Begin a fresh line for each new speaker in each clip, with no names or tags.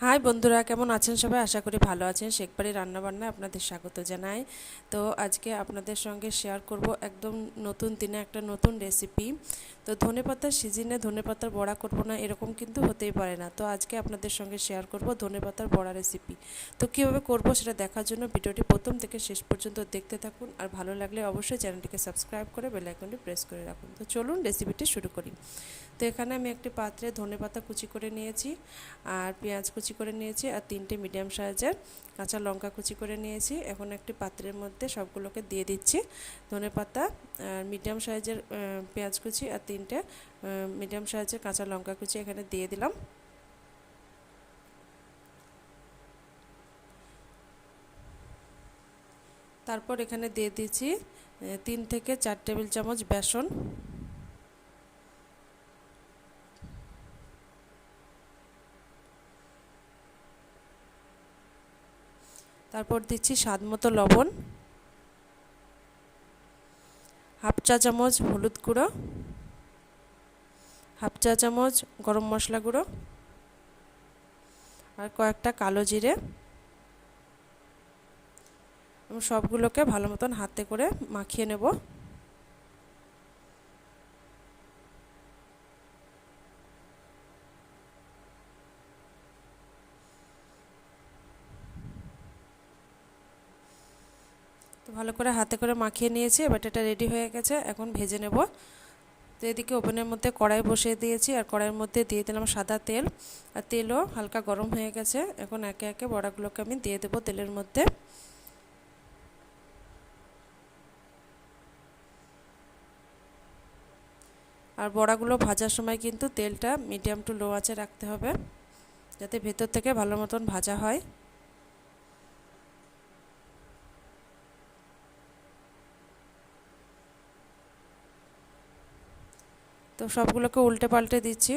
High বন্ধুরা, কেমন আছেন সবাই? আশা করি ভালো আছেন। শেখ বাড়ির রান্নাবান্নায় আপনাদের স্বাগত জানাই। তো আজকে আপনাদের সঙ্গে শেয়ার করব একদম নতুন দিনে একটা নতুন রেসিপি। তো ধনেপাতার সিজনে ধনেপাতার বড়া করব না এরকম কিন্তু হতেই পারে না। তো আজকে আপনাদের সঙ্গে শেয়ার করব ধনেপাতার বড়া রেসিপি। তো কীভাবে করব সেটা দেখার জন্য ভিডিওটি প্রথম থেকে শেষ পর্যন্ত দেখতে থাকুন। আর ভালো লাগলে অবশ্যই চ্যানেলটিকে সাবস্ক্রাইব করে বেল আইকনটি প্রেস করে রাখুন। তো চলুন রেসিপিটি শুরু করি। তো এখানে আমি একটি পাত্রে ধনেপাতা কুচি করে নিয়েছি, আর পেঁয়াজ কুচি করে নিয়েছি, আর 3টে মিডিয়াম সাইজের কাঁচা লঙ্কা কুচি করে নিয়েছি। এখন একটি পাত্রের মধ্যে সবগুলোকে দিয়ে দিচ্ছি। ধনেপাতা, মিডিয়াম সাইজের পেঁয়াজ কুচি আর 3টে মিডিয়াম সাইজের কাঁচা লঙ্কা কুচি এখানে দিয়ে দিলাম। তারপর এখানে দিয়ে দিচ্ছি 3 থেকে 4 টেবিল চামচ বেসন। তারপর দিচ্ছি স্বাদ মতো লবণ, হাফ চা চামচ হলুদ গুঁড়ো, হাফ চা চামচ গরম মশলা গুঁড়ো, আর কয়েকটা কালো জিরে। সবগুলোকে ভালো মতন হাতে করে মাখিয়ে নেব। তো ভালো করে হাতে করে মাখিয়ে নিয়েছি। এবার এটা রেডি হয়ে গেছে, এখন ভেজে নেব। তো এদিকে ওভেনের মধ্যে কড়াই বসিয়ে দিয়েছি, আর কড়াইয়ের মধ্যে দিয়ে দিলাম সাদা তেল, আর তেলও হালকা গরম হয়ে গেছে। এখন একে একে বড়াগুলোকে আমি দিয়ে দেবো তেলের মধ্যে। আর বড়াগুলো ভাজার সময় কিন্তু তেলটা মিডিয়াম টু লো আঁচে রাখতে হবে, যাতে ভেতর থেকে ভালো মতন ভাজা হয়। তো সবগুলোকে উল্টে পাল্টে দিচ্ছি।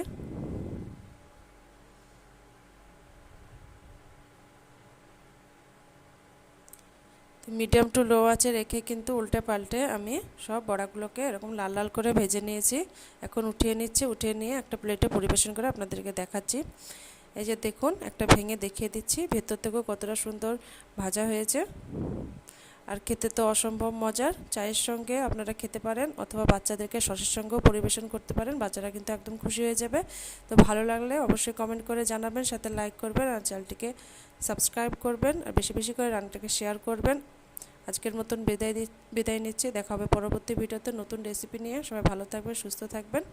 তো মিডিয়াম টু লো আঁচে রেখে কিন্তু উল্টে পাল্টে আমি সব বড়াগুলোকে এরকম লাল লাল করে ভেজে নিয়েছি। এখন উঠিয়ে নিচ্ছি, উঠিয়ে নিয়ে একটা প্লেটে পরিবেশন করে আপনাদেরকে দেখাচ্ছি। এই যে দেখুন, একটা ভেঙে দেখিয়ে দিচ্ছি ভেতর থেকেও কতটা সুন্দর ভাজা হয়েছে। আর খেতে তো অসম্ভব মজার। চায়ের সঙ্গে আপনারা খেতে পারেন, অথবা বাচ্চাদেরকে সসের সঙ্গেও পরিবেশন করতে পারেন। বাচ্চারা কিন্তু একদম খুশি হয়ে যাবে। তো ভালো লাগলে অবশ্যই কমেন্ট করে জানাবেন, সাথে লাইক করবেন, আর চ্যানেলটিকে সাবস্ক্রাইব করবেন, আর বেশি বেশি করে রান্নাটাকে শেয়ার করবেন। আজকের মতন বিদায় নিচ্ছি। দেখা হবে পরবর্তী ভিডিওতে নতুন রেসিপি নিয়ে। সবাই ভালো থাকবেন, সুস্থ থাকবেন।